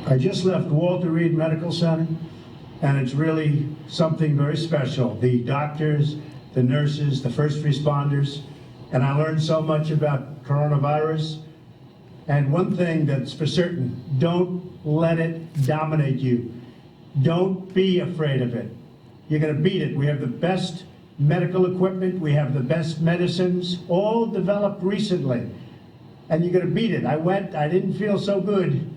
I just left Walter Reed Medical Center, and it's really something very special. The doctors, the nurses, the first responders, and I learned so much about coronavirus. And one thing that's for certain, don't let it dominate you. Don't be afraid of it. You're gonna beat it. We have the best medical equipment, we have the best medicines, all developed recently. And you're gonna beat it. I didn't feel so good.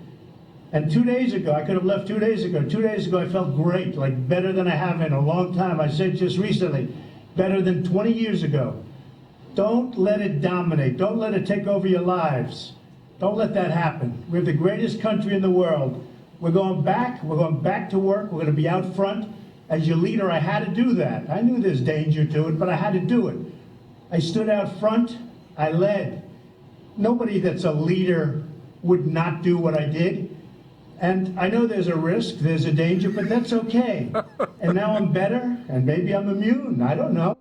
And 2 days ago, I could have left 2 days ago. 2 days ago, I felt great, like better than I have in a long time. I said just recently, better than 20 years ago. Don't let it dominate. Don't let it take over your lives. Don't let that happen. We're the greatest country in the world. We're going back to work. We're gonna be out front. As your leader, I had to do that. I knew there's danger to it, but I had to do it. I stood out front, I led. Nobody that's a leader would not do what I did. And I know there's a risk, there's a danger, but that's okay. And now I'm better, and maybe I'm immune, I don't know.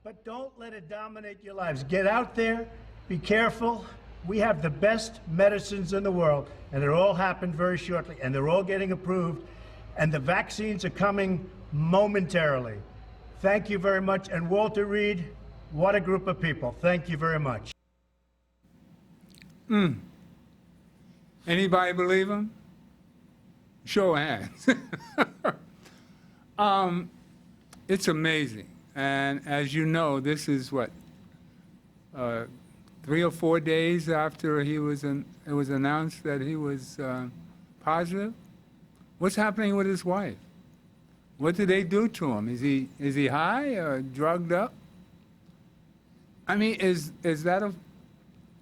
But don't let it dominate your lives. Get out there, be careful. We have the best medicines in the world, and it all happened very shortly, and they're all getting approved, and the vaccines are coming momentarily. Thank you very much, and Walter Reed, what a group of people. Thank you very much. Anybody believe him? Show of hands. It's amazing. And as you know, this is what, 3 or 4 days after it was announced that he was positive. What's happening with his wife? What did they do to him? Is he high or drugged up? I mean, is that a?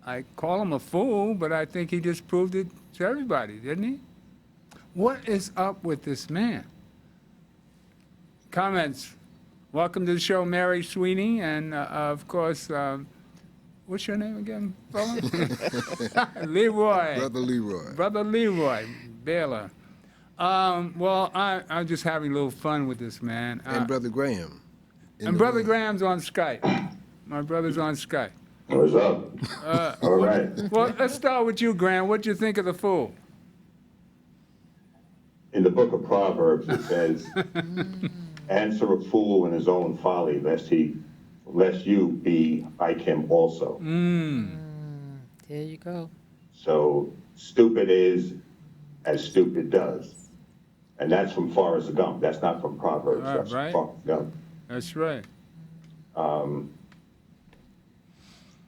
I call him a fool, but I think he just proved it to everybody, didn't he? What is up with this man? Comments. Welcome to the show, Mary Sweeney, and of course, what's your name again, fella? Leroy. Brother Leroy. Brother Leroy, Baylor. Well, I'm just having a little fun with this man. And Brother Graham. And Brother Graham's on Skype. My brother's on Skype. What's up? All right. Well, let's start with you, Graham. What'd you think of the fool? In the book of Proverbs, it says, answer a fool in his own folly, lest you be like him also. There you go. So stupid is as stupid does. And that's from Forrest Gump. That's not from Proverbs. That's right. from Forrest Gump. That's right.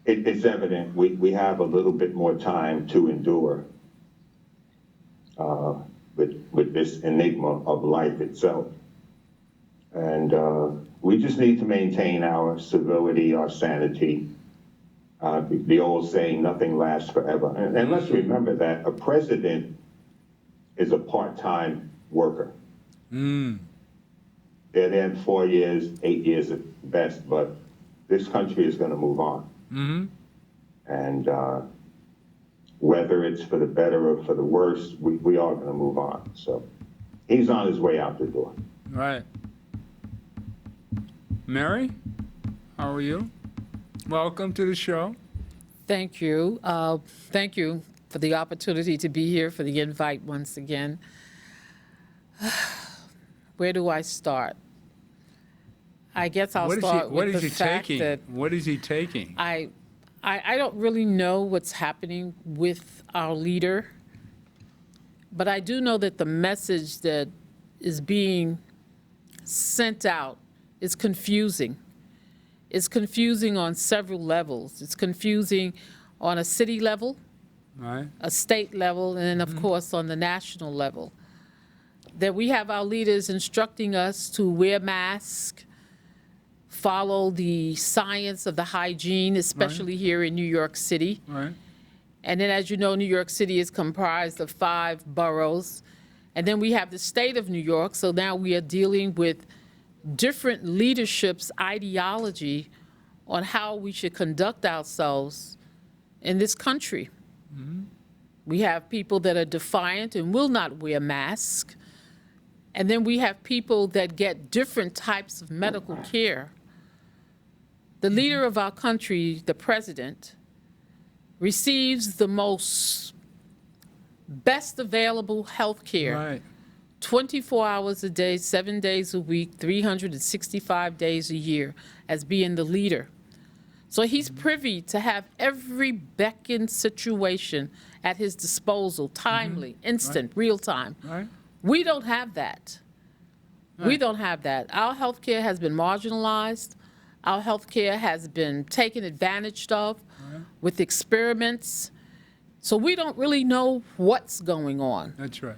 It's evident we have a little bit more time to endure with this enigma of life itself. And we just need to maintain our civility, our sanity. The old saying, nothing lasts forever. And let's remember that a president is a part-time worker. They're there 4 years, 8 years at best, but this country is going to move on. And whether it's for the better or for the worse, we are going to move on. So he's on his way out the door. Right. Mary, how are you? Welcome to the show. Thank you. Thank you for the opportunity to be here, for the invite once again. Where do I start? I guess I'll start with the fact that what is he taking? I don't really know what's happening with our leader, but I do know that the message that is being sent out is confusing. It's confusing on several levels. It's confusing on a city level, Right. a state level, and then, of course, on the national level. That we have our leaders instructing us to wear masks, follow the science of the hygiene, especially here in New York City. Right. And then, as you know, New York City is comprised of 5 boroughs. And then we have the state of New York, so now we are dealing with different leadership's ideology on how we should conduct ourselves in this country. We have people that are defiant and will not wear masks. And then we have people that get different types of medical care. The leader of our country, the president, receives the most best available health care, Right. 24 hours a day, 7 days a week, 365 days a year, as being the leader. So he's privy to have every beckon situation at his disposal, timely, instant, real time. Right. We don't have that. We don't have that. Our healthcare has been marginalized. Our healthcare has been taken advantage of with experiments. So we don't really know what's going on. That's right.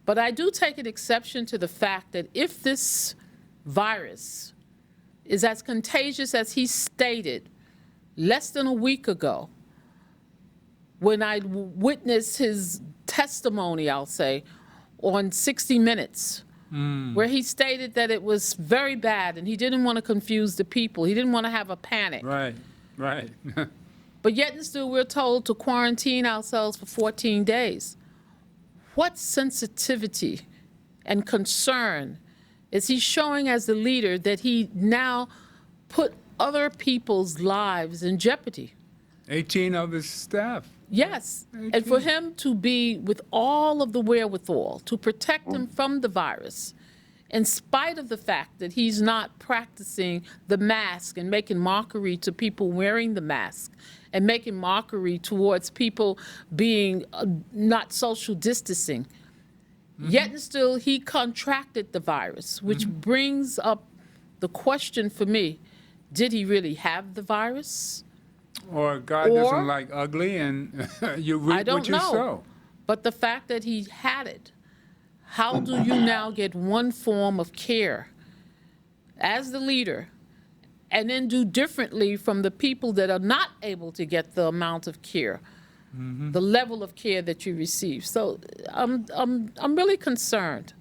But I do take an exception to the fact that if this virus is as contagious as he stated less than a week ago, when I witnessed his testimony, I'll say, on 60 Minutes, where he stated that it was very bad and he didn't want to confuse the people. He didn't want to have a panic. Right. Right. But yet and still, we're told to quarantine ourselves for 14 days. What sensitivity and concern is he showing as the leader that he now put other people's lives in jeopardy? 18 of his staff. Yes, and for him to be with all of the wherewithal to protect him from the virus, in spite of the fact that he's not practicing the mask and making mockery to people wearing the mask and making mockery towards people being not social distancing. Yet and still, he contracted the virus, which brings up the question for me, did he really have the virus? Or God Or- doesn't like ugly and you I reap don't what you know. sow. But the fact that he had it, how do you now get one form of care as the leader and then do differently from the people that are not able to get the amount of care, the level of care that you receive? So I'm really concerned,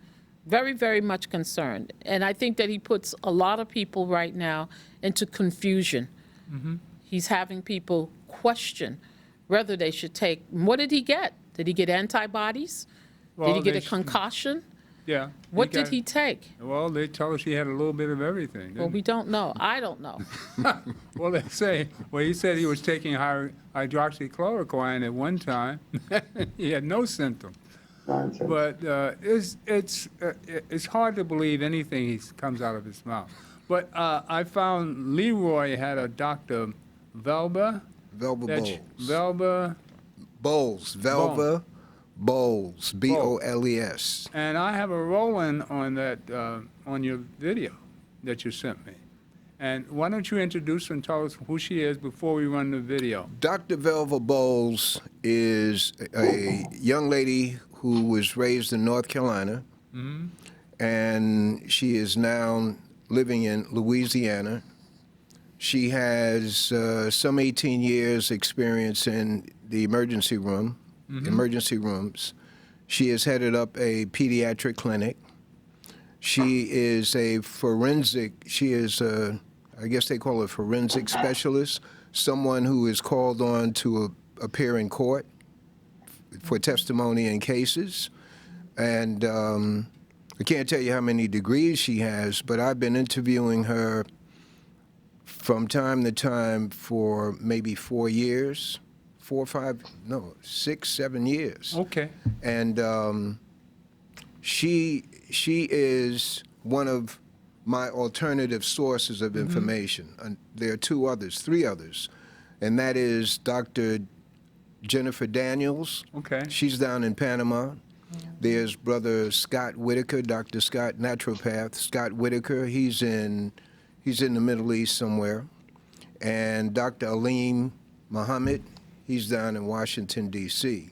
very, very much concerned. And I think that he puts a lot of people right now into confusion. He's having people question whether they should take, what did he get? Did he get antibodies? Did Well, he get they a should- concussion? Yeah. What did got- he take? Well, they tell us he had a little bit of everything. Well, didn't we don't know. I don't know. Well, they say, well, he said he was taking hydroxychloroquine at one time. He had no symptoms. Nonsense. But it's hard to believe anything comes out of his mouth. But I found Leroy had a Dr. Velba. Velva Bowles. Velba. Bowles. Velva Bowles. Bowles. And I have a roll-in on that, on your video that you sent me. And why don't you introduce her and tell us who she is before we run the video? Dr. Velva Bowles is a young lady who was raised in North Carolina, and she is now living in Louisiana. She has some 18 years experience in the emergency rooms. She has headed up a pediatric clinic. She is a I guess they call it forensic specialist, someone who is called on to appear in court for testimony in cases. And I can't tell you how many degrees she has, but I've been interviewing her from time to time for maybe 4 years, 6, 7 years. Okay. And she is one of my alternative sources of information. And there are 3 others, and that is Dr. Jennifer Daniels. Okay. She's down in Panama. There's Brother Scott Whitaker, Dr. Scott, naturopath. Scott Whitaker, he's in the Middle East somewhere. And Dr. Aleem Muhammad, he's down in Washington, D.C.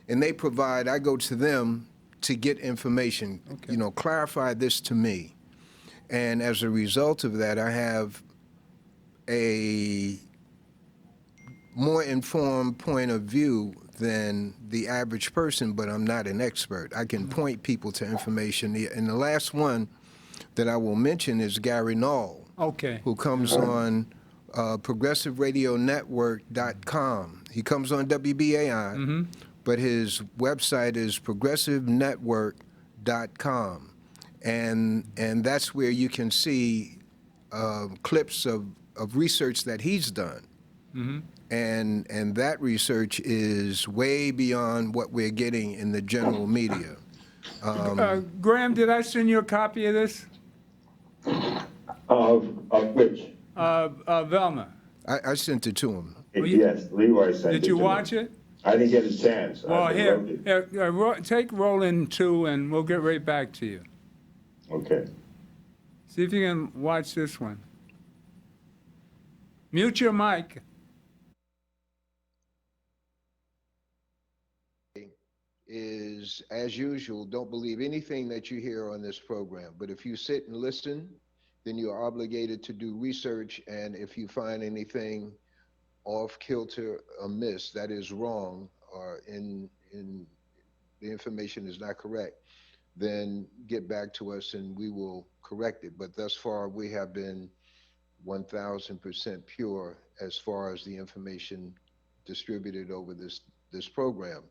And they provide, I go to them to get information, clarify this to me. And as a result of that, I have a more informed point of view than the average person, but I'm not an expert. I can point people to information. And the last one that I will mention is Gary Knoll, Okay. who comes on progressiveradionetwork.com. He comes on WBAI, but his website is progressivenetwork.com. And that's where you can see clips of research that he's done. And that research is way beyond what we're getting in the general media. Graham, did I send you a copy of this? Of which? Velma, I sent it to him. Yes, Leroy sent it did you to me. watch it? I didn't get a chance. Well, I wrote it. here, take Roland 2 and we'll get right back to you. Okay. See if you can watch this one. Mute your mic. Is, as usual, don't believe anything that you hear on this program. But if you sit and listen, then you're obligated to do research. And if you find anything off kilter, amiss, that is wrong, or in the information is not correct, then get back to us and we will correct it. But thus far, we have been 1000% pure as far as the information distributed over this program.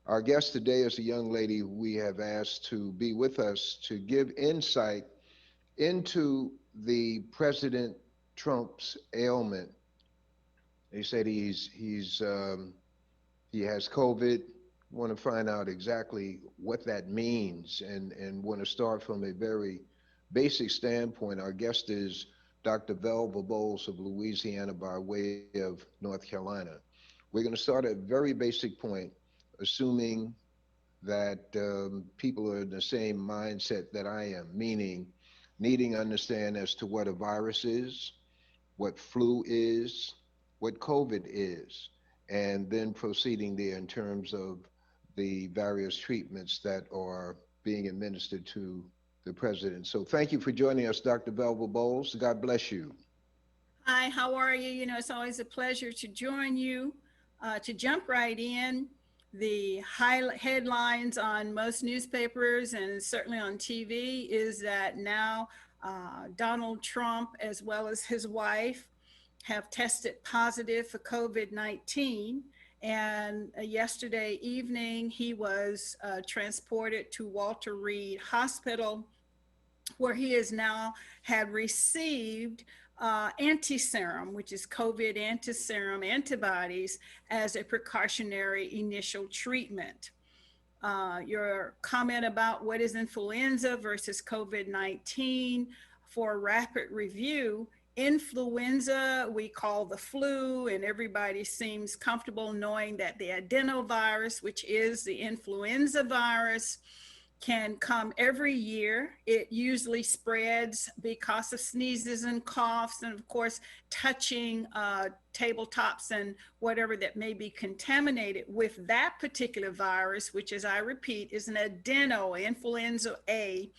Our guest today is a young lady we have asked to be with us to give insight into the President Trump's ailment. They said he has COVID. Want to find out exactly what that means and want to start from a very basic standpoint. Our guest is Dr. Velva Bowles of Louisiana by way of North Carolina. We're going to start at a very basic point, assuming that people are in the same mindset that I am, meaning needing to understand as to what a virus is, what flu is, what COVID is, and then proceeding there in terms of the various treatments that are being administered to the president. So thank you for joining us, Dr. Velva Bowles. God bless you. Hi, how are you? You know, it's always a pleasure to join you. To jump right in, the headlines on most newspapers and certainly on TV is that now Donald Trump, as well as his wife, have tested positive for COVID-19. And yesterday evening, he was transported to Walter Reed Hospital, where he has now had received antiserum, which is COVID antiserum antibodies, as a precautionary initial treatment. Your comment about what is influenza versus COVID-19, for a rapid review, influenza we call the flu, and everybody seems comfortable knowing that the adenovirus, which is the influenza virus, can come every year. It usually spreads because of sneezes and coughs, and of course, touching tabletops and whatever that may be contaminated with that particular virus, which, as I repeat, is an influenza A,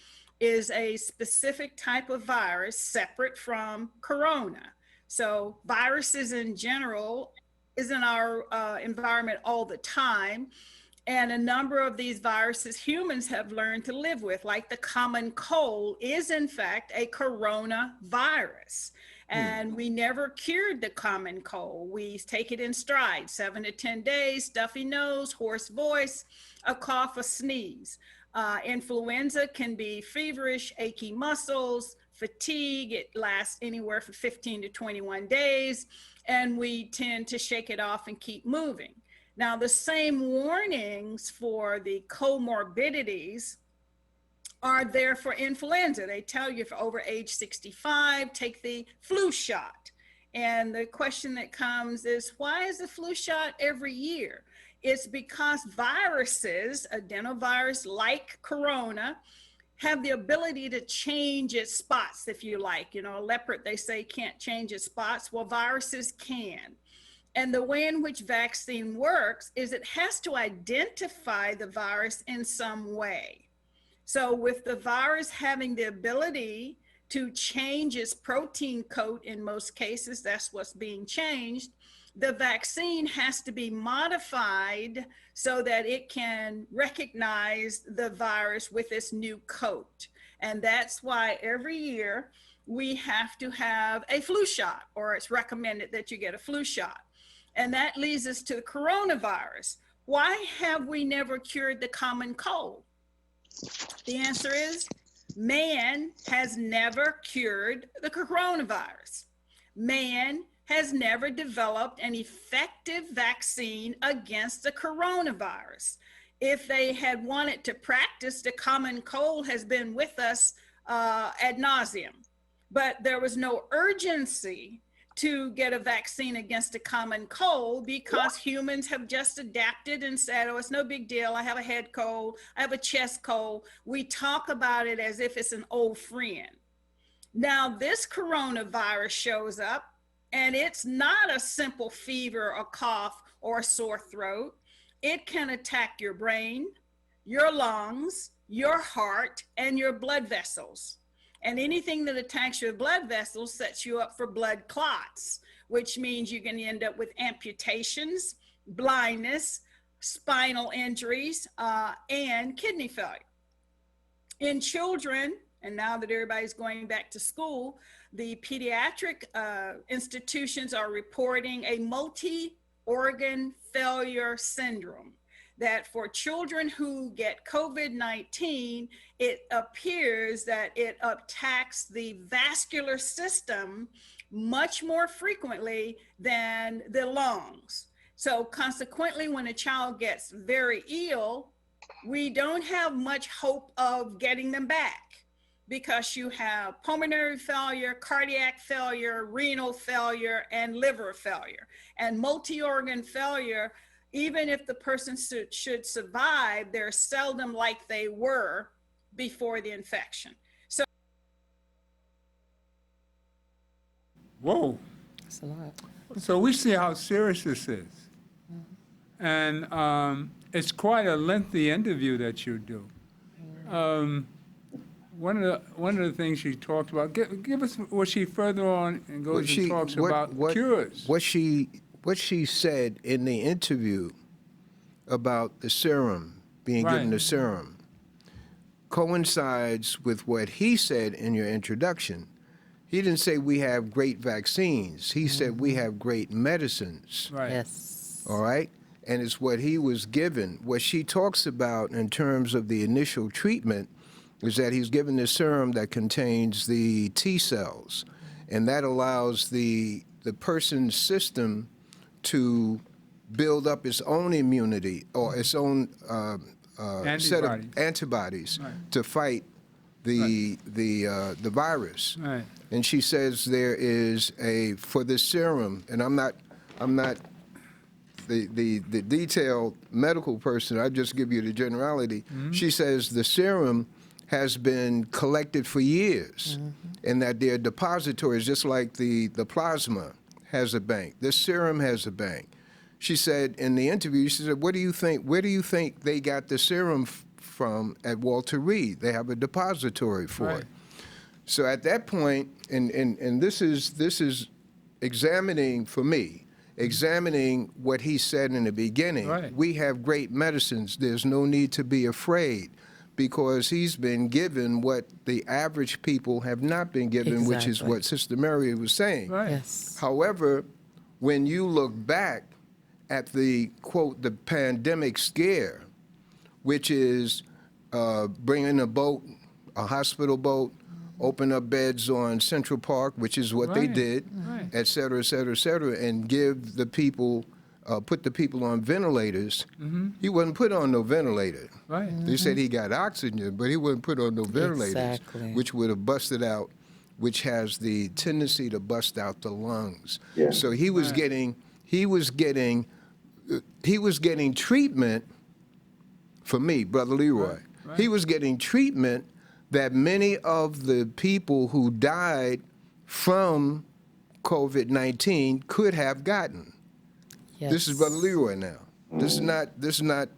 is a specific type of virus separate from corona. So viruses in general is in our environment all the time. And a number of these viruses humans have learned to live with, like the common cold is in fact a coronavirus. And we never cured the common cold. We take it in stride, 7 to 10 days, stuffy nose, hoarse voice, a cough, a sneeze. Influenza can be feverish, achy muscles, fatigue. It lasts anywhere from 15 to 21 days, and we tend to shake it off and keep moving. Now, the same warnings for the comorbidities are there for influenza. They tell you for over age 65, take the flu shot. And the question that comes is, why is the flu shot every year? It's because viruses, adenovirus like corona, have the ability to change its spots, if you like. You know, a leopard, they say, can't change its spots. Well, viruses can. And the way in which vaccine works is it has to identify the virus in some way. So with the virus having the ability to change its protein coat in most cases, that's what's being changed, the vaccine has to be modified so that it can recognize the virus with this new coat. And that's why every year we have to have a flu shot, or it's recommended that you get a flu shot. And that leads us to the coronavirus. Why have we never cured the common cold? The answer is man has never cured the coronavirus. Man has never developed an effective vaccine against the coronavirus. If they had wanted to practice, the common cold has been with us ad nauseum, but there was no urgency to get a vaccine against the common cold because humans have just adapted and said, oh, it's no big deal. I have a head cold. I have a chest cold. We talk about it as if it's an old friend. Now, this coronavirus shows up, and it's not a simple fever, a cough, or a sore throat. It can attack your brain, your lungs, your heart, and your blood vessels. And anything that attacks your blood vessels sets you up for blood clots, which means you can end up with amputations, blindness, spinal injuries, and kidney failure. In children, and now that everybody's going back to school, the pediatric institutions are reporting a multi-organ failure syndrome, that for children who get COVID-19, it appears that it attacks the vascular system much more frequently than the lungs. So consequently, when a child gets very ill, we don't have much hope of getting them back, because you have pulmonary failure, cardiac failure, renal failure, and liver failure. And multi-organ failure, even if the person should survive, they're seldom like they were before the infection. So, Whoa. That's a lot. So we see how serious this is. And it's quite a lengthy interview that you do. One of the things she talked about, give us what she further on and goes and talks about cures. What she said in the interview about the serum, being given the serum, coincides with what he said in your introduction. He didn't say we have great vaccines. He said we have great medicines. Right. Yes. All right? And it's what he was given. What she talks about in terms of the initial treatment is that he's given this serum that contains the T cells, and that allows the person's system to build up its own immunity or its own set of antibodies to fight the virus. Right. And she says there is for this serum, and I'm not the detailed medical person, I just give you the generality. She says the serum has been collected for years, and that there are depositories, just like the plasma has a bank. This serum has a bank. She said in the interview, she said, where do you think they got the serum from at Walter Reed? They have a depository for it. So at that point, and this is examining, for me, examining what he said in the beginning. We have great medicines. There's no need to be afraid, because he's been given what the average people have not been given, which is what Sister Mary was saying. Yes. However, when you look back at the, quote, the pandemic scare, which is bringing a hospital boat, open up beds on Central Park, which is what they did, et cetera, et cetera, et cetera, and give the people, put the people on ventilators. He wasn't put on no ventilator. They said he got oxygen, but he wasn't put on no ventilators, which would have busted out, which has the tendency to bust out the lungs. So he was getting treatment. For me, Brother Leroy, he was getting treatment that many of the people who died from COVID-19 could have gotten. Yes. This is Brother Leroy now. This is not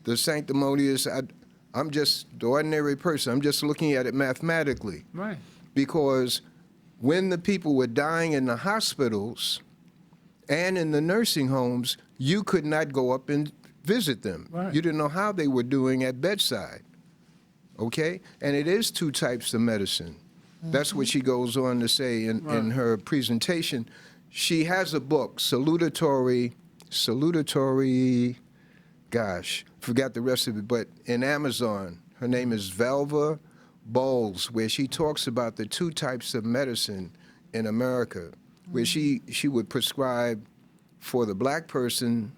the sanctimonious. I'm just the ordinary person. I'm just looking at it mathematically. Because when the people were dying in the hospitals and in the nursing homes, you could not go up and visit them. You didn't know how they were doing at bedside. Okay? And it is two types of medicine. That's what she goes on to say in her presentation. She has a book, salutatory, gosh, forgot the rest of it, but in Amazon, her name is Velva Bowles, where she talks about the two types of medicine in America. where she would prescribe for the black person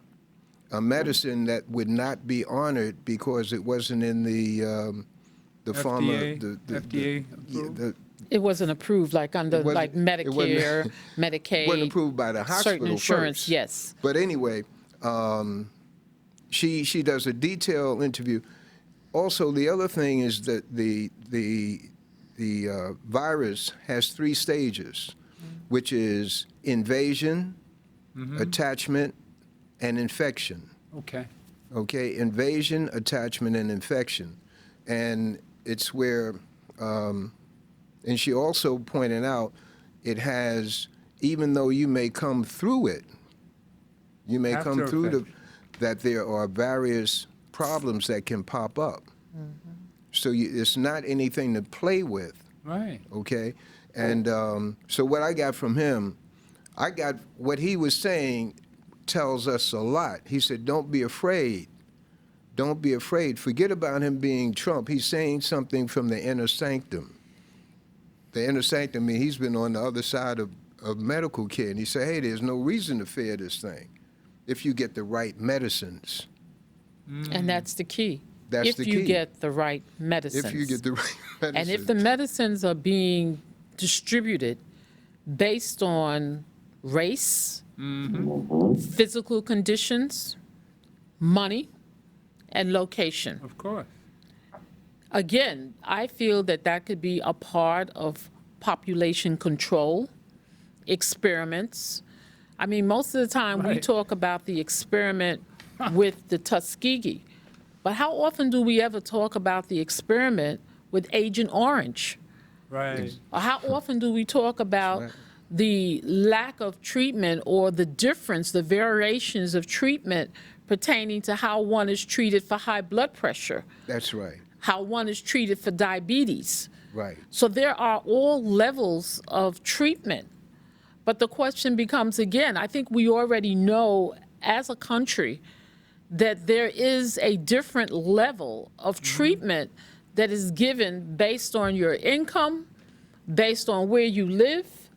a medicine that would not be honored because it wasn't in the pharma, FDA yeah, approved? It wasn't approved like under It wasn't- like it wasn't- Medicare, Medicaid. wasn't approved by the hospital Certain insurance, first. yes. But anyway, she does a detailed interview. Also, the other thing is that the virus has 3 stages, which is invasion, attachment, and infection. Okay. Okay, invasion, attachment, and infection. And it's where, and she also pointed out, it has, even though you may come through it, you may come After through effects. that there are various problems that can pop up. So it's not anything to play with, Right. okay? And so what I got from him, I got what he was saying tells us a lot. He said, don't be afraid. Don't be afraid. Forget about him being Trump. He's saying something from the inner sanctum. The inner sanctum, I mean, he's been on the other side of medical care, and he said, hey, there's no reason to fear this thing if you get the right medicines. And that's the key. That's if the you key. get the right medicines. If you get the right medicines. And if the medicines are being distributed based on race, physical conditions, money, and location. Of course. Again, I feel that that could be a part of population control, experiments. I mean, most of the time we Right. talk about the experiment with the Tuskegee, but how often do we ever talk about the experiment with Agent Orange? Right. Or how often do we talk about right. the lack of treatment or the difference, the variations of treatment pertaining to how one is treated for high blood pressure, That's right. how one is treated for diabetes? Right. So there are all levels of treatment. But the question becomes again, I think we already know as a country that there is a different level of treatment that is given based on your income, based on where you live,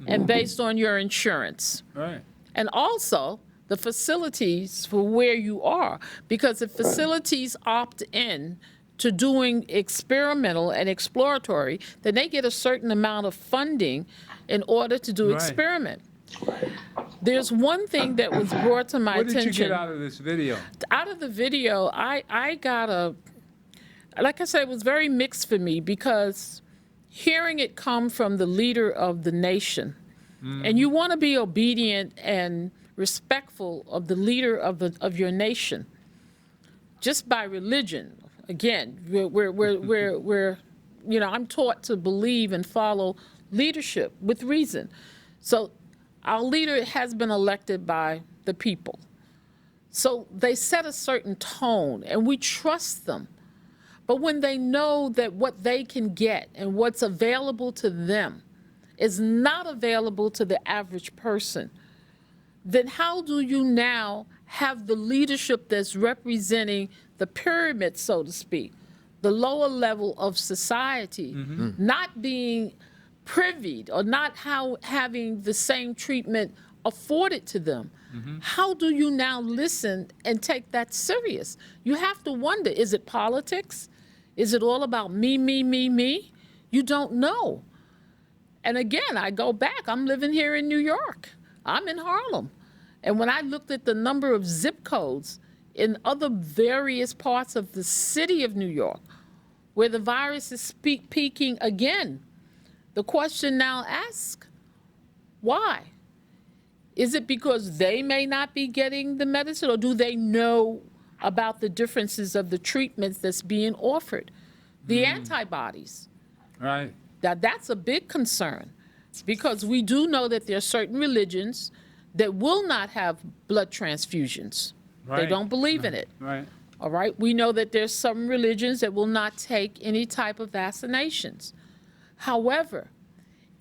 and based on your insurance. Right. And also the facilities for where you are. Because if facilities opt in to doing experimental and exploratory, then they get a certain amount of funding in order to do Right. experiment. There's one thing that was brought to my What did attention. you get out of this video? Out of the video, I got like I said, it was very mixed for me because hearing it come from the leader of the nation, and you want to be obedient and respectful of the leader of your nation, just by religion. Again, we're I'm taught to believe and follow leadership with reason. So our leader has been elected by the people. So they set a certain tone, and we trust them. But when they know that what they can get and what's available to them is not available to the average person, then how do you now have the leadership that's representing the pyramid, so to speak, the lower level of society, not being privy or not having the same treatment afforded to them? How do you now listen and take that serious? You have to wonder, is it politics? Is it all about me, me, me, me? You don't know. And again, I go back, I'm living here in New York. I'm in Harlem. And when I looked at the number of zip codes in other various parts of the city of New York, where the virus is peaking again, the question now asks, why? Is it because they may not be getting the medicine, or do they know about the differences of the treatments that's being offered? The antibodies. Right. Now, that's a big concern because we do know that there are certain religions that will not have blood transfusions. They Right. don't believe in it. Right. All right. We know that there's some religions that will not take any type of vaccinations. However,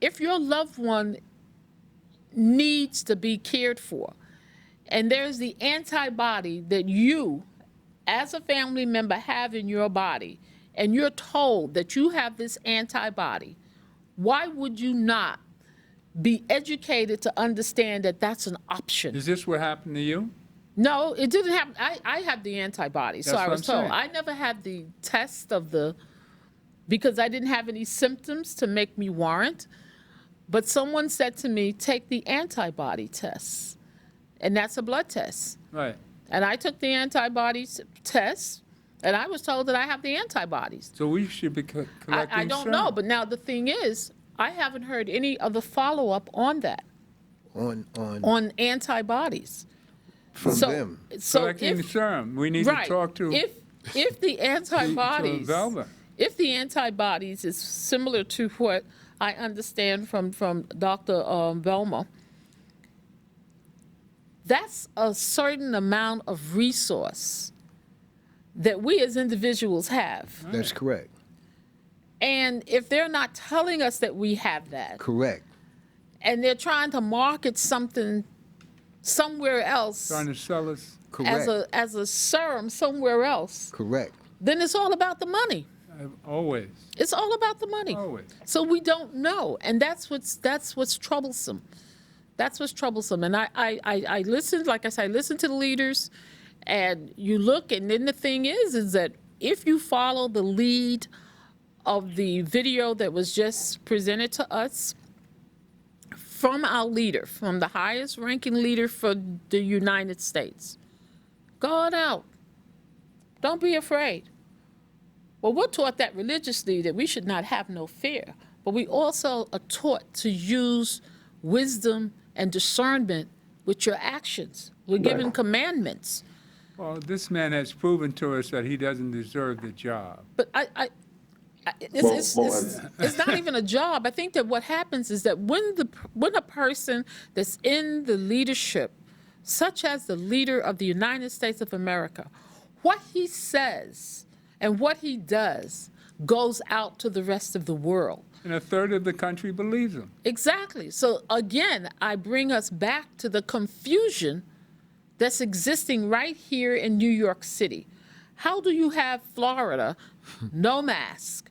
if your loved one needs to be cared for, and there's the antibody that you, as a family member, have in your body, and you're told that you have this antibody, why would you not be educated to understand that that's an option. Is this what happened to you? No, it didn't happen. I had the antibodies, so That's I what was I'm told. saying. I never had the test of because I didn't have any symptoms to make me warrant. But someone said to me, take the antibody test. And that's a blood test. Right. And I took the antibodies test, and I was told that I have the antibodies. So we should be collecting I don't serum. know, but now the thing is, I haven't heard any of the follow-up on that, on antibodies. from So- them. So Collecting if, serum. We need right, to talk to if the antibodies, Velva. if the antibodies is similar to what I understand from Dr. Velma, that's a certain amount of resource that we as individuals have. That's correct. And if they're not telling us that we have that, Correct. and they're trying to market something somewhere else Trying to sell us. Correct. as a serum somewhere else, Correct. then it's all about the money. Always. It's all about the money. Always. So we don't know, and that's what's troublesome. That's what's troublesome. And I listened, like I said, I listened to the leaders, and you look, and then the thing is that if you follow the lead of the video that was just presented to us from our leader, from the highest ranking leader for the United States, go on out. Don't be afraid. Well, we're taught that religiously that we should not have no fear, but we also are taught to use wisdom and discernment with your actions. We're given commandments. Well, this man has proven to us that he doesn't deserve the job. But it's not even a job. I think that what happens is that when a person that's in the leadership, such as the leader of the United States of America, what he says and what he does goes out to the rest of the world. And a third of the country believes him. Exactly. So again, I bring us back to the confusion that's existing right here in New York City. How do you have Florida, no mask?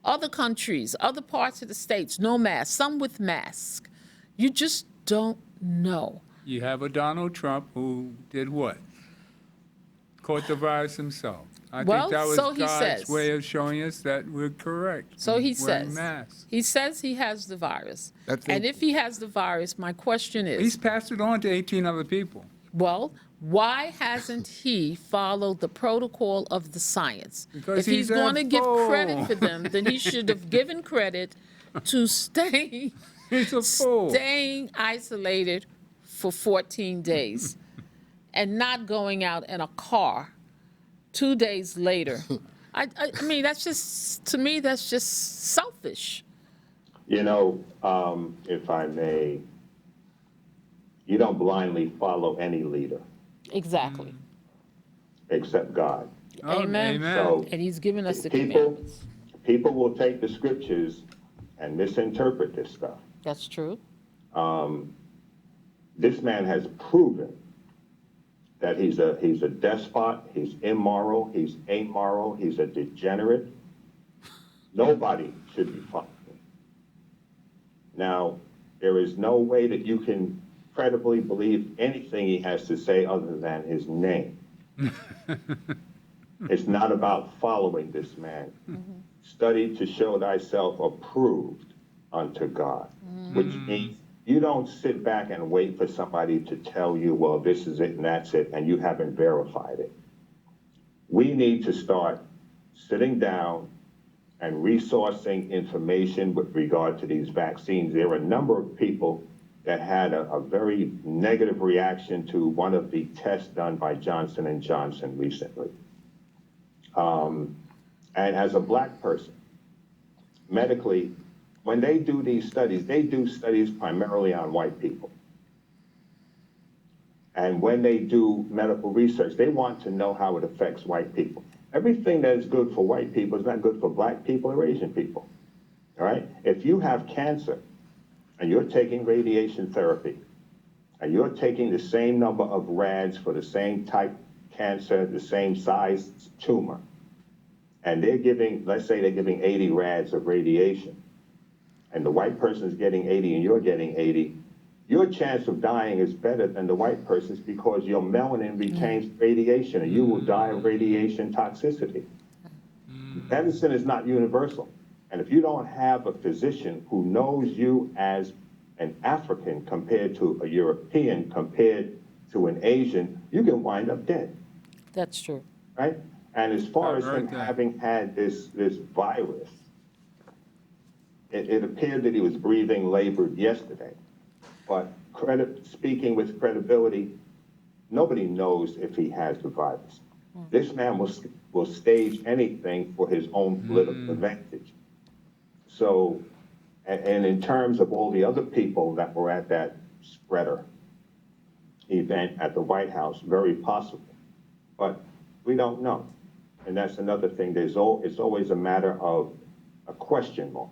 Other countries, other parts of the states, no mask, some with mask. You just don't know. You have a Donald Trump who did what? Caught the virus himself. I Well, think that was so he God's says. way of showing us that we're correct. So he Wearing says. masks. He says he has the virus. I think- And if he has the virus, my question is, He's passed it on to 18 other people. well, why hasn't he followed the protocol of the science? Because If he's he's a going to give fool. credit for them, then he should have given credit to staying He's a fool. isolated for 14 days and not going out in a car 2 days later. I mean, that's just, to me, that's just selfish. You know, if I may, you don't blindly follow any leader Exactly. except God. Oh, Amen. So And he's given us the people, commandments. people will take the scriptures and misinterpret this stuff. That's true. This man has proven that he's a despot, he's immoral, he's amoral, he's a degenerate. Nobody should be following him. Now, there is no way that you can credibly believe anything he has to say other than his name. It's not about following this man. Study to show thyself approved unto God, which means you don't sit back and wait for somebody to tell you, well, this is it and that's it, and you haven't verified it. We need to start sitting down and resourcing information with regard to these vaccines. There are a number of people that had a very negative reaction to one of the tests done by Johnson & Johnson recently. And as a black person, medically, when they do these studies, they do studies primarily on white people. And when they do medical research, they want to know how it affects white people. Everything that is good for white people is not good for black people or Asian people, all right? If you have cancer and you're taking radiation therapy and you're taking the same number of rads for the same type cancer, the same size tumor, and they're giving, let's say they're giving 80 rads of radiation, and the white person is getting 80 and you're getting 80, your chance of dying is better than the white person's because your melanin retains radiation and you will die of radiation toxicity. Medicine is not universal. And if you don't have a physician who knows you as an African compared to a European, compared to an Asian, you can wind up dead, That's true. right? And as far I've as him heard that. having had this virus, it appeared that he was breathing labored yesterday. But speaking with credibility, nobody knows if he has the virus. This man will stage anything for his own political advantage. So, and in terms of all the other people that were at that spreader event at the White House, very possible. But we don't know. And that's another thing. It's always a matter of a question mark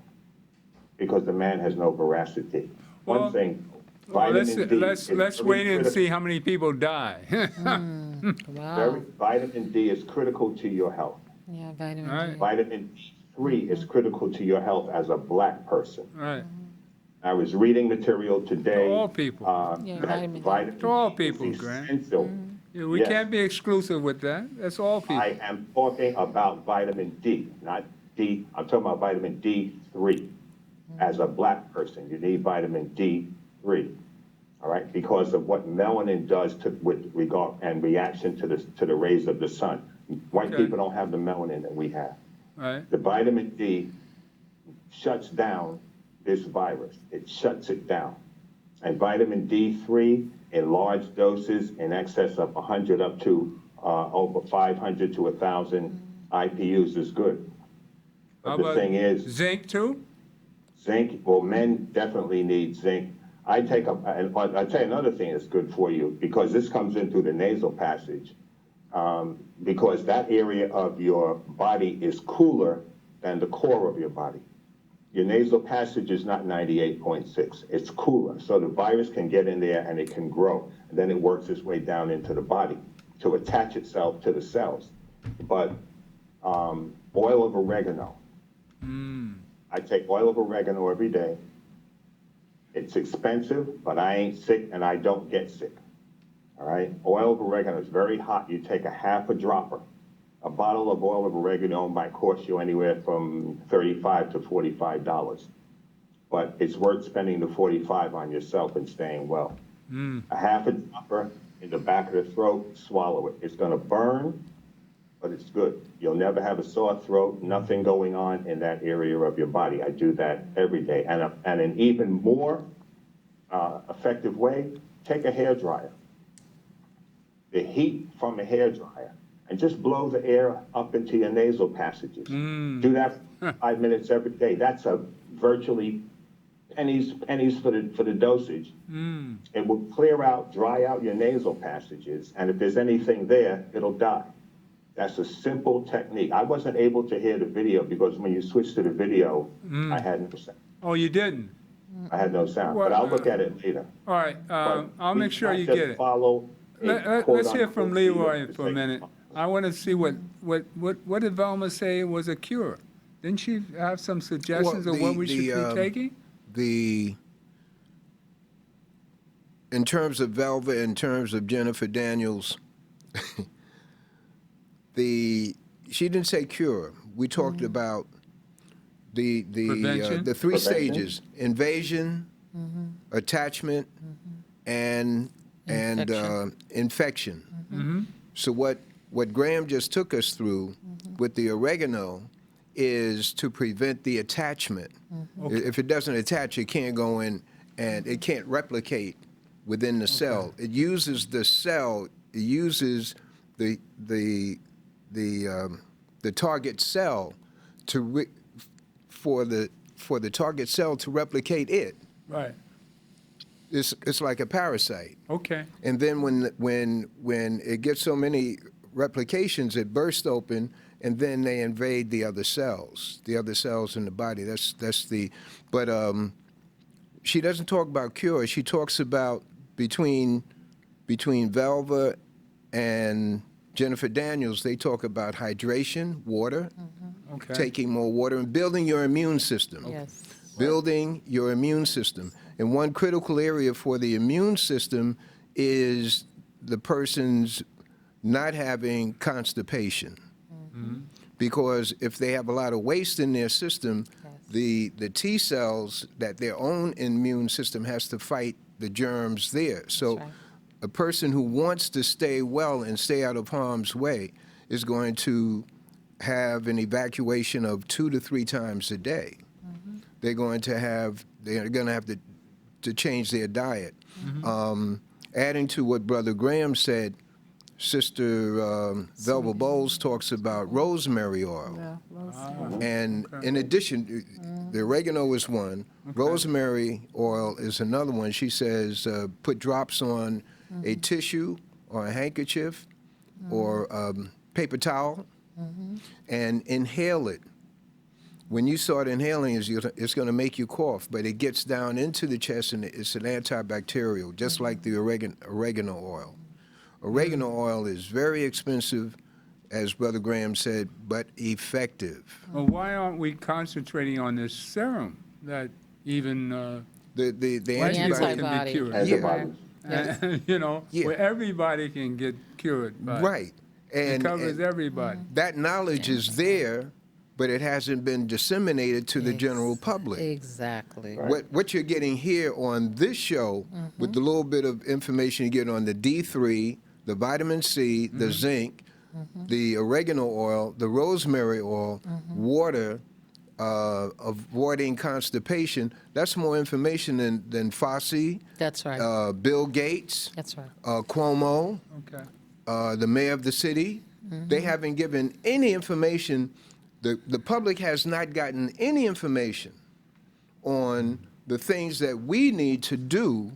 because the man has no veracity. Well, One thing, Well, vitamin D let's is very wait and critical. see how many people die. Wow. Vitamin D is critical to your health. Yeah, vitamin All D. right. Vitamin D3 is critical to your health as a black person. Right. I was reading material today. To all people. Yeah, that vitamin D. vitamin To all D people, is Grant. essential. Yeah, we Yes. can't be exclusive with that. That's all people. I am talking about vitamin D, not D. I'm talking about vitamin D3. As a black person, you need vitamin D3. All right, because of what melanin does with regard and reaction to the rays of the sun. White Okay. people don't have the melanin that we have. Right. The vitamin D shuts down this virus. It shuts it down. And vitamin D3 in large doses, in excess of 100 up to over 500 to 1,000 IPUs is good. How But the about thing is, zinc too? zinc, well, men definitely need zinc. And I'll tell you another thing that's good for you, because this comes in through the nasal passage, because that area of your body is cooler than the core of your body. Your nasal passage is not 98.6, it's cooler. So the virus can get in there and it can grow. And then it works its way down into the body to attach itself to the cells. But oil of oregano. I take oil of oregano every day. It's expensive, but I ain't sick and I don't get sick. All right? Oil of oregano is very hot. You take a half a dropper. A bottle of oil of oregano might cost you anywhere from $35 to $45. But it's worth spending the $45 on yourself and staying well. A half a dropper in the back of the throat, swallow it. It's going to burn, but it's good. You'll never have a sore throat, nothing going on in that area of your body. I do that every day. And an even more effective way, take a hairdryer. The heat from a hairdryer, and just blow the air up into your nasal passages. Do that for 5 minutes every day. That's a virtually pennies for the dosage. It will clear out, dry out your nasal passages, and if there's anything there, it'll die. That's a simple technique. I wasn't able to hear the video because when you switch to the video, I had no sound. Oh, you didn't? I had no sound, Well, but I'll look at it later. All right. But I'll we make sure can't you just get it. Follow Let's hear from Leroy for a minute. minute. I want to see what did Velma say was a cure? Didn't she have some suggestions of what we should be taking? In terms of Velva, in terms of Jennifer Daniels, she didn't say cure. We talked about the Prevention? three Prevention. stages: invasion, attachment, and infection. So what Graham just took us through with the oregano is to prevent the attachment. If it doesn't attach, it can't go in and it can't replicate within the cell. It uses the cell. It uses the target cell for the target cell to replicate it. Right. It's like a parasite. Okay. And then when it gets so many replications, it bursts open, and then they invade the other cells in the body. But she doesn't talk about cure. She talks about between Velva and Jennifer Daniels, they talk about hydration, water, Okay. taking more water, and building your immune system. Yes. building your immune system. And one critical area for the immune system is the person's not having constipation. Because if they have a lot of waste in their system, the T cells that their own immune system has to fight the germs there. So right. a person who wants to stay well and stay out of harm's way is going to have an evacuation of 2 to 3 times a day. They're going to have to change their diet. Adding to what Brother Graham said, Sister Velva Bowles talks about rosemary oil. And in addition, the oregano is one. Rosemary oil is another one. She says put drops on a tissue or a handkerchief or paper towel and inhale it. When you start inhaling, it's going to make you cough, but it gets down into the chest and it's an antibacterial, just like the oregano oil. Oregano oil is very expensive, as Brother Graham said, but effective. Well, why aren't we concentrating on this serum that even The white people can antibody. be cured? Antibodies. You know, Yeah. where everybody can get cured. By. Right. It covers everybody. That knowledge is there, but it hasn't been disseminated to the general public. Exactly. What you're getting here on this show, with the little bit of information you get on the D3, the vitamin C, the zinc, the oregano oil, the rosemary oil, water, avoiding constipation, that's more information than Fossey, That's right. Bill Gates, That's right. Cuomo, Okay. the mayor of the city. They haven't given any information. The public has not gotten any information on the things that we need to do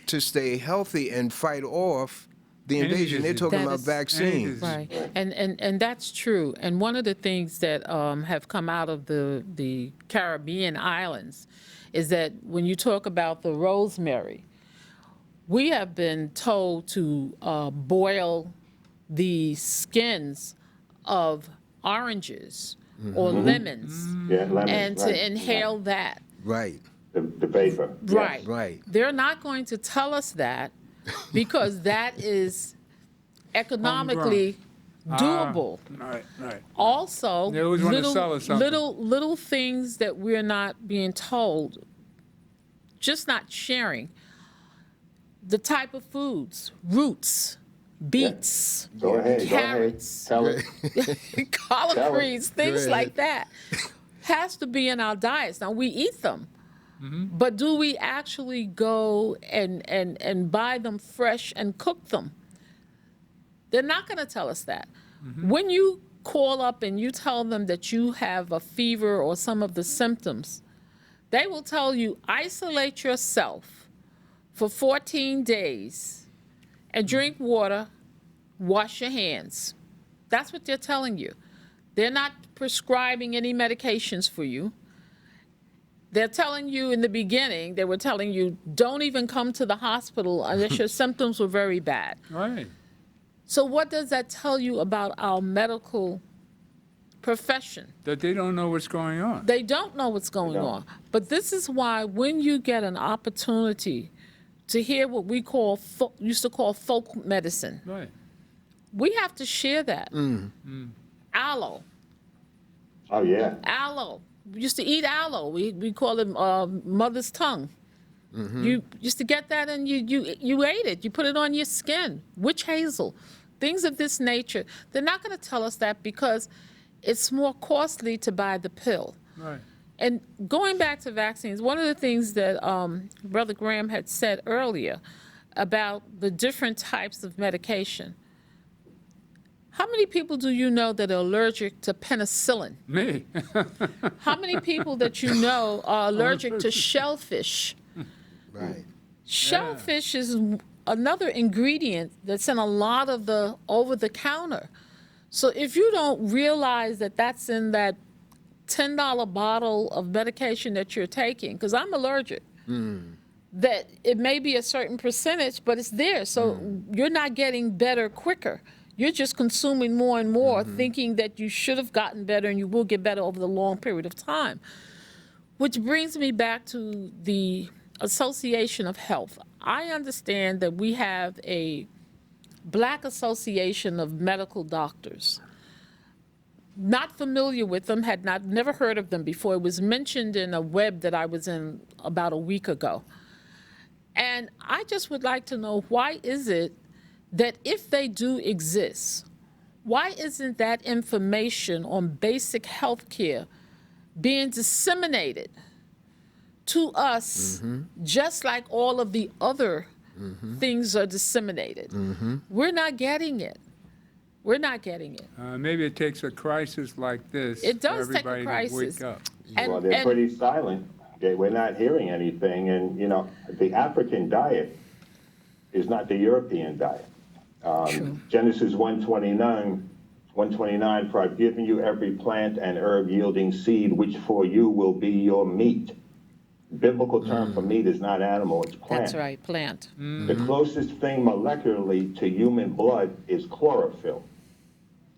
to stay healthy and fight off the Any invasion. They're disease. talking That about is- vaccines. Right, and that's true. And one of the things that have come out of the Caribbean islands is that when you talk about the rosemary, we have been told to boil the skins of oranges or lemons Yeah, lemons, and to right. inhale that. Right, The vapor. yes. Right. right. They're not going to tell us that because that is economically doable. Right, right. Also, They always wanna sell us something. little things that we're not being told, just not sharing. The type of foods, roots, beets, Go ahead, carrots, Tell it. collard greens, things Go like that, has to be in our diets. Now, we eat them, but do we actually go and buy them fresh and cook them? They're not going to tell us that. When you call up and you tell them that you have a fever or some of the symptoms, they will tell you, isolate yourself for 14 days and drink water, wash your hands. That's what they're telling you. They're not prescribing any medications for you. They're telling you in the beginning, they were telling you, don't even come to the hospital unless your symptoms were very bad. Right. So what does that tell you about our medical profession? That they don't know what's going on. They don't know what's going don't. on. But this is why when you get an opportunity to hear what we used to call folk medicine, Right. we have to share that. Aloe. Oh, yeah. Aloe. We used to eat aloe. We call it mother's tongue. You used to get that and you ate it. You put it on your skin. Witch hazel. Things of this nature. They're not going to tell us that because it's more costly to buy the pill. Right. And going back to vaccines, one of the things that Brother Graham had said earlier about the different types of medication. How many people do you know that are allergic to penicillin? Me. How many people that you know are allergic to shellfish? Right. Shellfish is another ingredient that's in a lot of the over-the-counter. So if you don't realize that that's in that $10 bottle of medication that you're taking, because I'm allergic, that it may be a certain percentage, but it's there. So you're not getting better quicker. You're just consuming more and more, thinking that you should have gotten better and you will get better over the long period of time. Which brings me back to the Association of Health. I understand that we have a Black Association of Medical Doctors. Not familiar with them, never heard of them before. It was mentioned in a web that I was in about a week ago. And I just would like to know, why is it that if they do exist, why isn't that information on basic health care being disseminated to us just like all of the other things are disseminated? We're not getting it. We're not getting it. Maybe it takes a crisis like this It does for take a everybody to crisis. wake up. Well, they're pretty silent. We're not hearing anything. And, you know, the African diet is not the European diet. Genesis 129, for I've given you every plant and herb yielding seed, which for you will be your meat. Biblical term for meat is not animal, it's plant. That's right, plant. The closest thing molecularly to human blood is chlorophyll,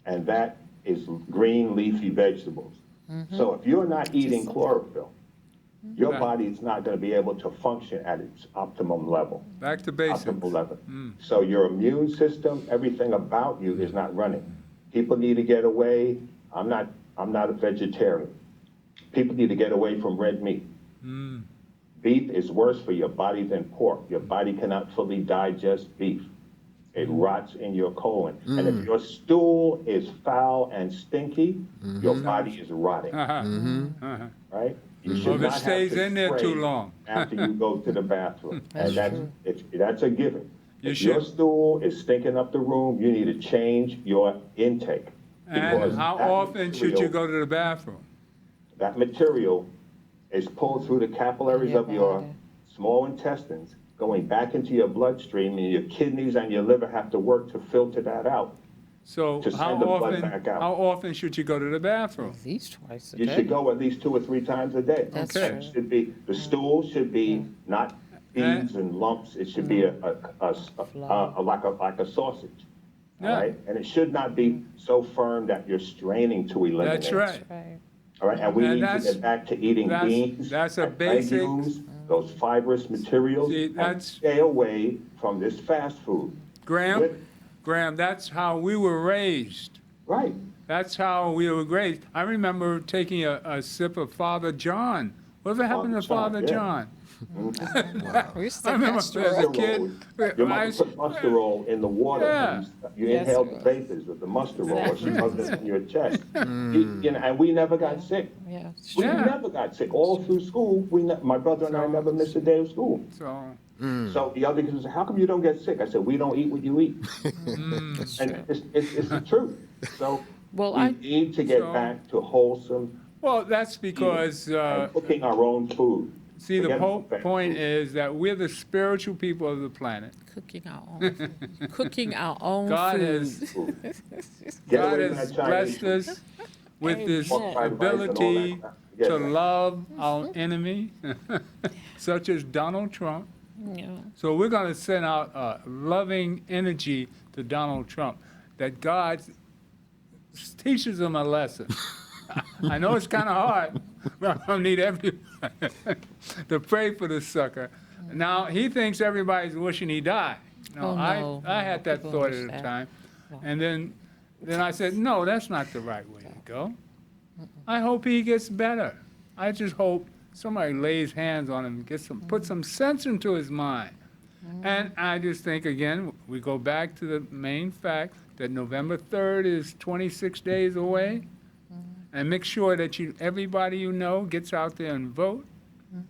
and that is green leafy vegetables. So if you're not eating chlorophyll, your body is not going to be able to function at its optimum level. Back to basics. Optimal level. So your immune system, everything about you is not running. People need to get away. I'm not a vegetarian. People need to get away from red meat. Beef is worse for your body than pork. Your body cannot fully digest beef. It rots in your colon. And if your stool is foul and stinky, your body is rotting. Right? You should Well, if it not have stays to in there too spray long. after you go to the bathroom. And that's a given. You If your should. stool is stinking up the room, you need to change your intake. And Because how that often should you material- go to the bathroom? That material is pulled through the capillaries of your small intestines, going back into your bloodstream, and your kidneys and your liver have to work to filter that out. So To how send the blood often, back out. how often should you go to the bathroom? At least twice a You should go at least 2 or 3 times a day. That's Okay. true. It should be, the stool should be not beads and lumps, it should be like a sausage. All Yeah. right? And it should not be so firm that you're straining to eliminate. That's right. All right, and we And need to that's- get back to eating beans. that's a and basic- legumes, those fibrous materials, See, and that's- stay away from this fast food. Graham, that's how we were raised. Right. That's how we were raised. I remember taking a sip of Father John. Whatever happened to Father Father John, John? We're I still remember as a Mustard kid. roll. Your I mother used- put mustard roll in the water. Yeah. You Yes, inhaled the yes. vapors of the mustard roll, or she rubbed it in your chest. You know, and we never got sick. Yeah. We Yeah. never got sick. All through school, my brother and I never missed a day of school. So, So the other kids said, how come you don't get sick? I said, we don't eat what you eat. And it's the truth. So Well, we I, need to get So- back to wholesome well, that's because, and cooking our own food. see, the Forget about fast point food. is that we're the spiritual people of the planet. cooking our own food. Cooking our own God food. has, Get God away from has that Chinese blessed us with this pork fried rice and all ability that. Forget to that. love our enemy, such as Donald Trump. Yeah. So we're going to send out a loving energy to Donald Trump, that God teaches him a lesson. I know it's kind of hard, but I'm going to need everyone to pray for this sucker. Now, he thinks everybody's wishing he died. Oh, no. I had that People thought wish at the that. time. And then I said, no, that's not the right way to go. I hope he gets better. I just hope somebody lays hands on him, put some sense into his mind. And I just think, again, we go back to the main fact that November 3rd is 26 days away. And make sure that everybody you know gets out there and vote.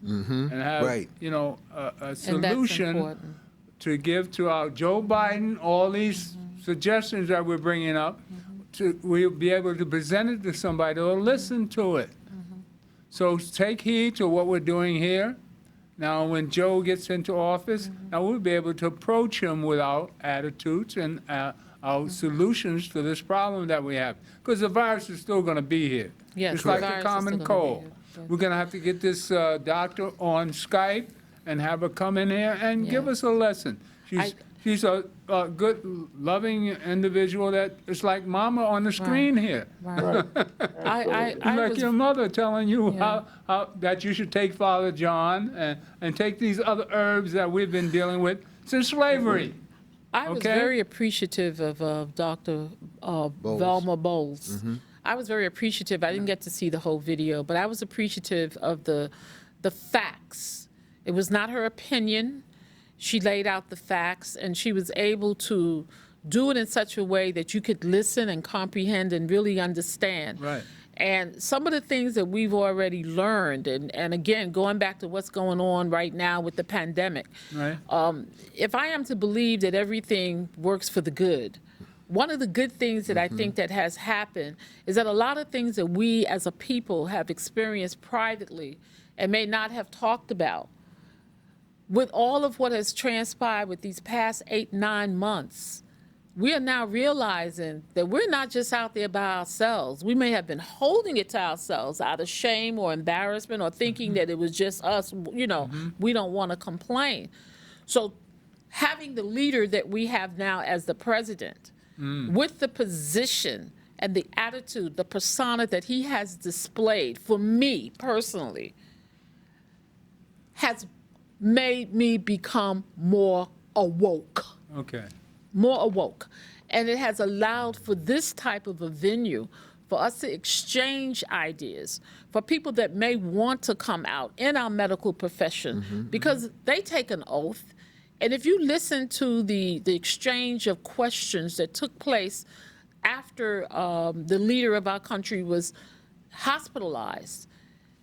And have, Right. a And that's solution important. to give to our Joe Biden, all these suggestions that we're bringing up, we'll be able to present it to somebody who will listen to it. So take heed to what we're doing here. Now, when Joe gets into office, now we'll be able to approach him with our attitudes and our solutions to this problem that we have. Because the virus is still going to be here. Yes, Just the like virus a is common still gonna be cold. here. Yes. We're going to have to get this doctor on Skype and have her come in here and give Yeah. us a lesson. She's a good, loving individual that is like mama on the screen here. Right. I Like was, your mother telling you Yeah. how that you should take Father John and take these other herbs that we've been dealing with since slavery. I was Okay. very appreciative of Dr. Velma Bowles. I was very appreciative. I didn't get to see the whole video, but I was appreciative of the facts. It was not her opinion. She laid out the facts, and she was able to do it in such a way that you could listen and comprehend and really understand. Right. And some of the things that we've already learned, and again, going back to what's going on right now with the pandemic, Right. if I am to believe that everything works for the good, one of the good things that I think that has happened is that a lot of things that we as a people have experienced privately and may not have talked about, with all of what has transpired with these past 8-9 months, we are now realizing that we're not just out there by ourselves. We may have been holding it to ourselves out of shame or embarrassment or thinking that it was just us, we don't want to complain. So having the leader that we have now as the president, with the position and the attitude, the persona that he has displayed, for me personally, has made me become more awoke. Okay. More awoke. And it has allowed for this type of a venue for us to exchange ideas, for people that may want to come out in our medical profession, because they take an oath. And if you listen to the exchange of questions that took place after the leader of our country was hospitalized,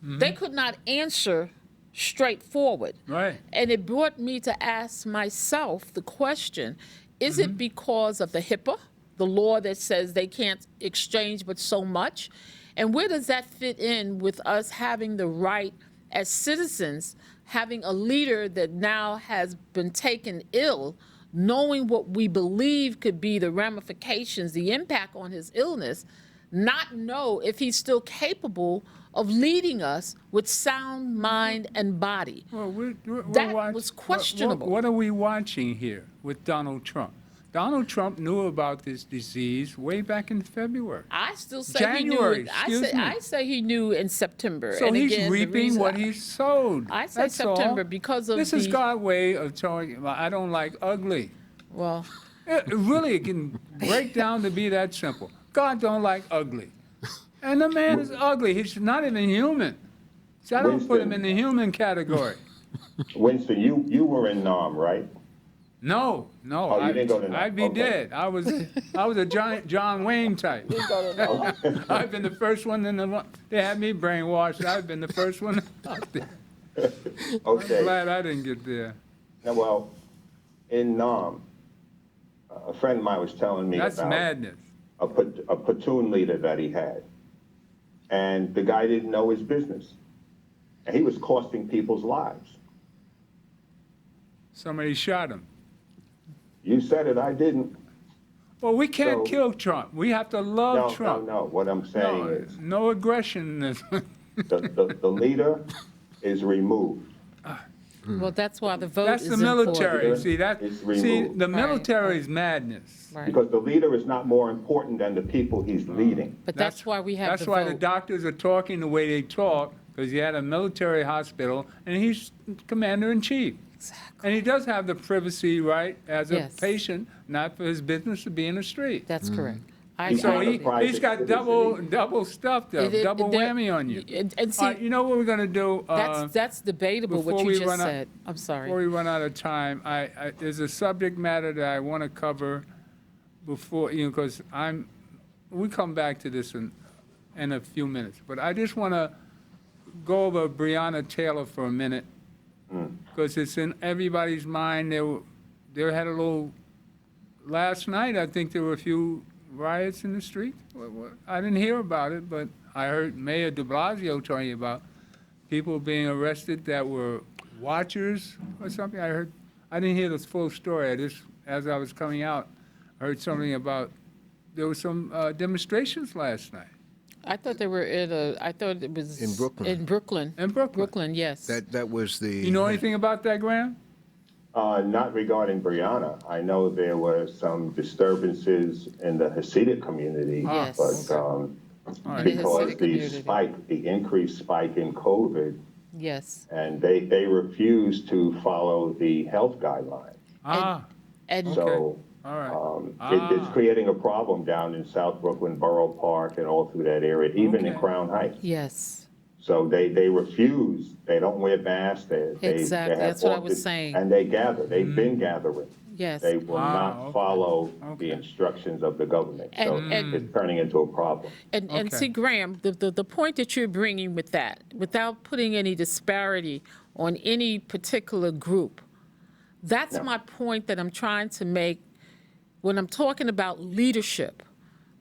they could not answer straightforward. Right. And it brought me to ask myself the question, is it because of the HIPAA, the law that says they can't exchange but so much? And where does that fit in with us having the right as citizens, having a leader that now has been taken ill, knowing what we believe could be the ramifications, the impact on his illness, not know if he's still capable of leading us with sound mind and body? Well, we're That watch- was questionable. What are we watching here with Donald Trump? Donald Trump knew about this disease way back in February. I still say January, he knew. excuse me. I say he knew in September. So and he's again, the reaping reason what he sowed. I say That's September all. because of This is the- God's way of telling, I don't like ugly. Well, It can break down to be that simple. God don't like ugly. And the man is ugly. He's not even human. So I don't put him in the human category. Winston, you were in Nam, right? No. Oh, you didn't go to that. I'd be Okay. dead. I was a John Wayne type. I've been the first one they had me brainwashed. I've been the first one out there. Okay. I'm glad I didn't get there. Now, well, in Nam, a friend of mine was telling me That's about madness. a platoon leader that he had. And the guy didn't know his business. And he was costing people's lives. Somebody shot him. You said it, I didn't. Well, we can't So- kill Trump. We have to love Trump. No. What I'm saying No, is no aggression in this. the leader is removed. well, that's why the vote That's is the military. important. See that? It's See, removed. the Right, military is madness. Right. Because the leader is not more important than the people he's leading. But that's why we have That's the why vote. the doctors are talking the way they talk, because he had a military hospital and he's commander in chief. And he does have the privacy, right, as a Yes. patient, not for his business to be in the street. That's correct. I He's So not a agree. private he's got citizen. double stuff there, It- double there- whammy on you. And see, All right, you know what we're gonna do? that's debatable what before you we just run out- said. I'm sorry. Before we run out of time, there's a subject matter that I want to cover before, because we come back to this in a few minutes. But I just want to go over Breonna Taylor for a minute, because it's in everybody's mind. They had a little, last night, I think there were a few riots in the street. I didn't hear about it, but I heard Mayor de Blasio talking about people being arrested that were watchers or something. I didn't hear the full story. As I was coming out, I heard something about, there were some demonstrations last night. I thought they were I thought it was In Brooklyn. In Brooklyn. In Brooklyn. Brooklyn, yes. That was the. You know anything about that, Graham? Not regarding Brianna. I know there were some disturbances in the Hasidic community, Yes. but In the because Hasidic community. the increased spike in COVID, Yes. and they refused to follow the health guidelines. And So All right. it's creating a problem down in South Brooklyn Borough Park and all through that area, even in Okay. Crown Heights. yes. So they refuse. They don't wear masks. Exactly. have That's what I was office- saying. And they gather. They've been gathering. Yes. They will not okay. follow Okay. the instructions of the government. So And- it's turning into a problem. And Okay. see, Graham, the point that you're bringing with that, without putting any disparity on any particular group, that's No. my point that I'm trying to make when I'm talking about leadership.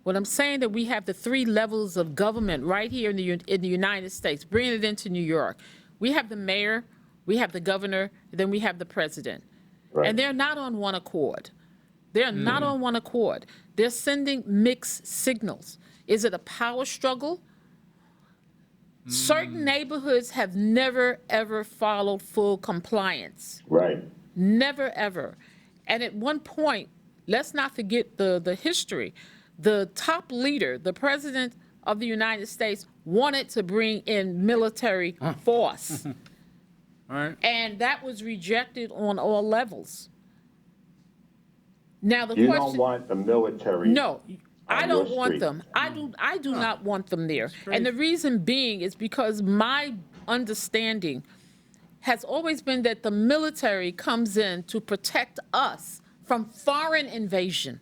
When I'm saying that we have the 3 levels of government right here in the United States, bringing it into New York. We have the mayor, we have the governor, then we have the president. Right. And they're not on one accord. They're not on one accord. They're sending mixed signals. Is it a power struggle? Certain neighborhoods have never, ever followed full compliance. Right. Never, ever. And at one point, let's not forget the history. The top leader, the president of the United States, wanted to bring in military force. All right. And that was rejected on all levels. Now, the You question. don't want the military. No, I on don't your want street. them. I do not want them there. And the reason being is because my understanding has always been that the military comes in to protect us from foreign invasion.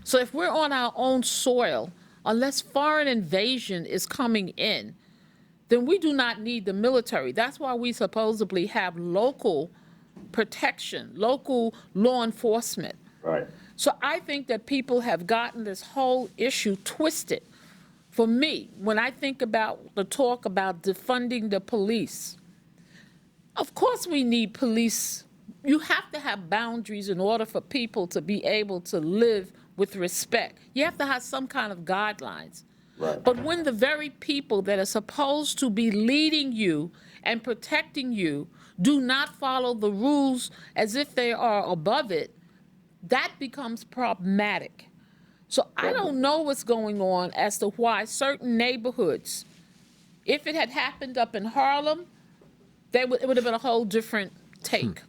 So if we're on our own soil, unless foreign invasion is coming in, then we do not need the military. That's why we supposedly have local protection, local law enforcement. Right. So I think that people have gotten this whole issue twisted. For me, when I think about the talk about defunding the police, of course we need police. You have to have boundaries in order for people to be able to live with respect. You have to have some kind of guidelines. Right. But when the very people that are supposed to be leading you and protecting you do not follow the rules as if they are above it, that becomes problematic. So I don't know what's going on as to why certain neighborhoods, if it had happened up in Harlem, it would have been a whole different take.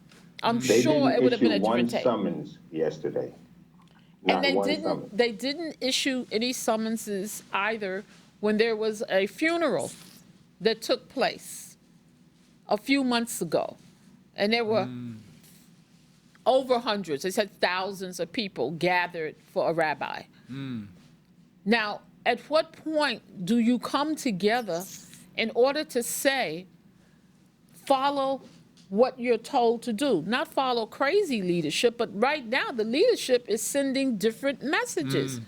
I'm They sure didn't it would have been a issue one different take. summons yesterday. And Not one summons. they didn't issue any summonses either when there was a funeral that took place a few months ago. And there were over hundreds, they said thousands of people gathered for a rabbi. Now, at what point do you come together in order to say, follow what you're told to do? Not follow crazy leadership, but right now the leadership is sending different messages.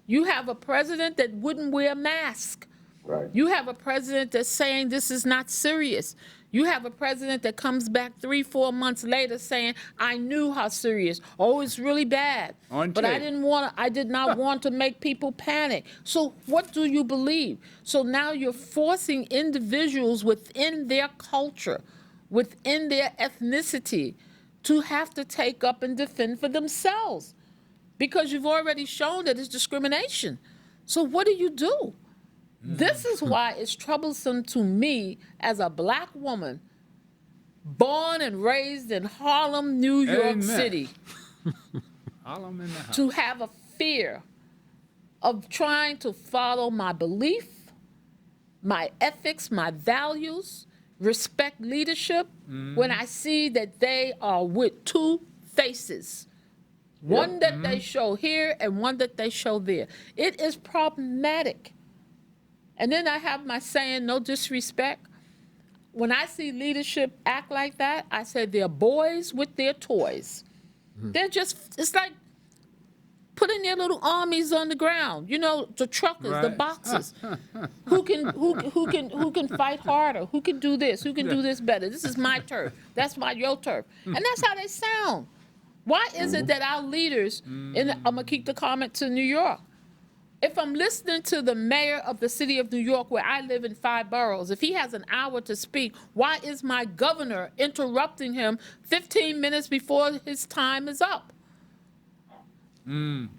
You have a president that wouldn't wear a mask. Right. You have a president that's saying this is not serious. You have a president that comes back 3-4 months later saying, I knew how serious. Oh, it's really bad. On But I tape. did not want to make people panic. So what do you believe? So now you're forcing individuals within their culture, within their ethnicity, to have to take up and defend for themselves. Because you've already shown that it's discrimination. So what do you do? This is why it's troublesome to me as a black woman born and raised in Harlem, New York Amen. City, Harlem in the house. to have a fear of trying to follow my belief, my ethics, my values, respect leadership, when I see that they are with 2 faces. One that they show here and one that they show there. It is problematic. And then I have my saying, no disrespect. When I see leadership act like that, I say they're boys with their toys. They're just, it's like putting their little armies on the ground. You know, the truckers, the Right. boxers. Who can fight harder? Who can do this? Who can do this better? This is my turf. That's your turf. And that's how they sound. Why is it that our leaders, and I'm gonna keep the comment to New York, If I'm listening to the mayor of the city of New York, where I live in 5 boroughs, if he has an hour to speak, why is my governor interrupting him 15 minutes before his time is up?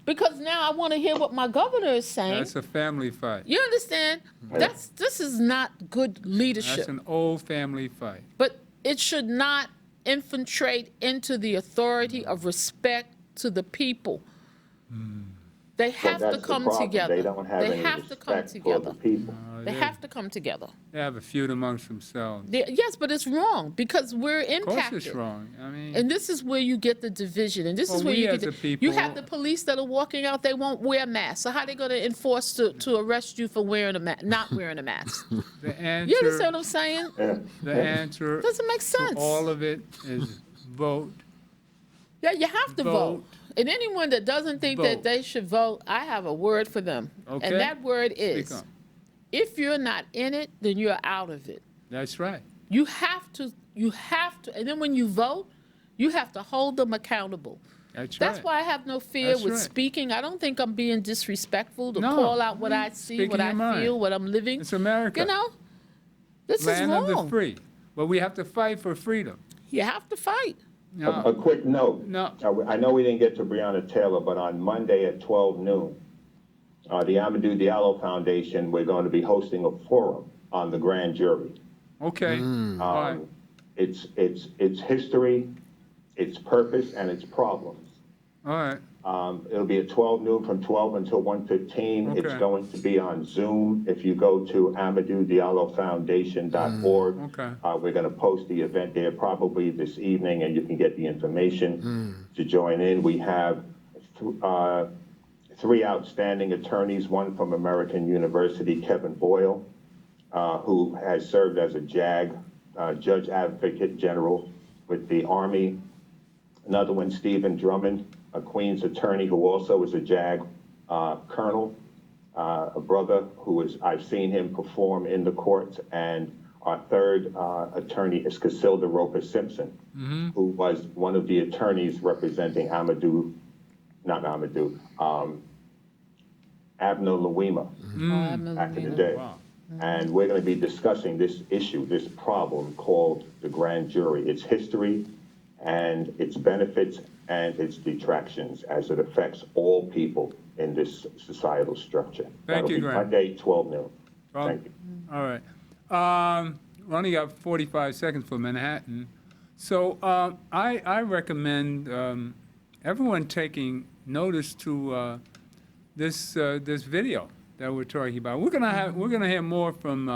Because now I want to hear what my governor is saying. That's a family fight. You understand? This is not good leadership. That's an old family fight. But it should not infiltrate into the authority of respect to the people. They have to That's the come problem. together. They don't have any have to come respect for together. the people. They have to come together. They have a feud amongst themselves. Yes, but it's wrong because we're Of course impacted. it's wrong. I mean, And this is where you get the division. And this is Well, where we you as get a the, people- you have the police that are walking out, they won't wear masks. So how they going to enforce to arrest you for wearing a not wearing a mask? the answer, You understand what I'm saying? Yeah. the answer Doesn't make to sense. all of it is vote. Yeah, you have to vote. Vote. And anyone that doesn't think that Vote. they should vote, I have a word for them. Okay. And that word Speak is, up. if you're not in it, then you're out of it. That's right. You have to, and then when you vote, you have to hold them accountable. That's That's right. why I have no fear That's with right. speaking. I don't think I'm being disrespectful to No. call out what I see, Speaking what I your mind. feel, what I'm living. It's America. You know, this Land is of the wrong. free. But we have to fight for freedom. You have to fight. Now, A quick note. No. I know we didn't get to Breonna Taylor, but on Monday at 12 noon, the Amadou Diallo Foundation, we're going to be hosting a forum on the grand jury. okay. All right. Its history, its purpose, and its problems. All right. It'll be at 12 noon from 12 until 1:15. It's Okay. going to be on Zoom. If you go to AmadouDialloFoundation.org, Okay. we're going to post the event there probably this evening, and you can get the information to join in. We have 3 outstanding attorneys, one from American University, Kevin Boyle, who has served as a JAG, Judge Advocate General with the Army. Another one, Stephen Drummond, a Queens attorney who also is a JAG colonel, a brother who is, I've seen him perform in the courts. And our third attorney is Casilda Roper Simpson, who was one of the attorneys representing Abner Louima back in the day. Wow. And we're going to be discussing this issue, this problem called the grand jury, its history and its benefits and its detractions as it affects all people in this societal structure. Thank you, That'll be Graham. Monday, 12 noon. Thank you. All right. We only got 45 seconds for Manhattan. So I recommend everyone taking notice to this video that we're talking about. We're gonna hear more from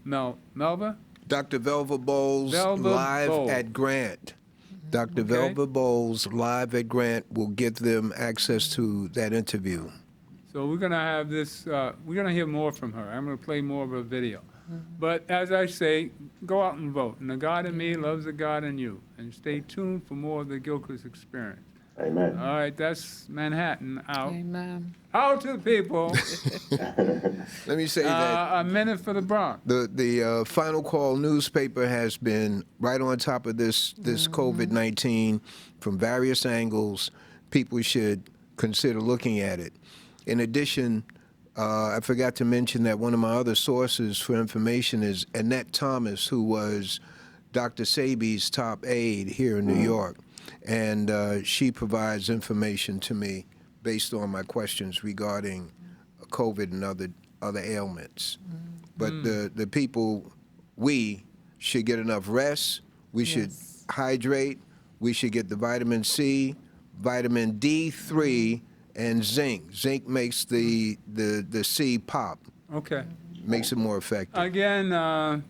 Melva. Dr. Velva Bowles Velva live Bowles. at Grant. Dr. Okay. Velva Bowles live at Grant will give them access to that interview. So we're gonna have this. We're gonna hear more from her. I'm gonna play more of her video. But as I say, go out and vote. And the God in me loves the God in you. And stay tuned for more of the Gilchrist experience. Amen. All right, that's Manhattan out. Amen. Out to the people. Let me say that A minute for the Bronx. the Final Call newspaper has been right on top of this COVID-19 from various angles. People should consider looking at it. In addition, I forgot to mention that one of my other sources for information is Annette Thomas, who was Dr. Sabi's top aide here in New York. And she provides information to me based on my questions regarding COVID and other ailments. But the people, we should get enough rest. We should hydrate. We should get the vitamin C, vitamin D3, and zinc. Zinc makes the C pop, Okay. makes it more effective. Again,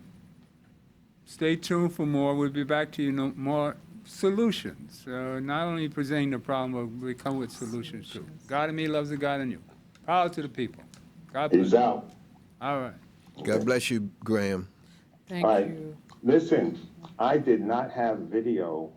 stay tuned for more. We'll be back to you more solutions. Not only presenting the problem, but we come with solutions too. God in me loves the God in you. Power to the people. God bless He's you. out. All right. God bless you, Graham. Thank All right. you. Listen, I did not have video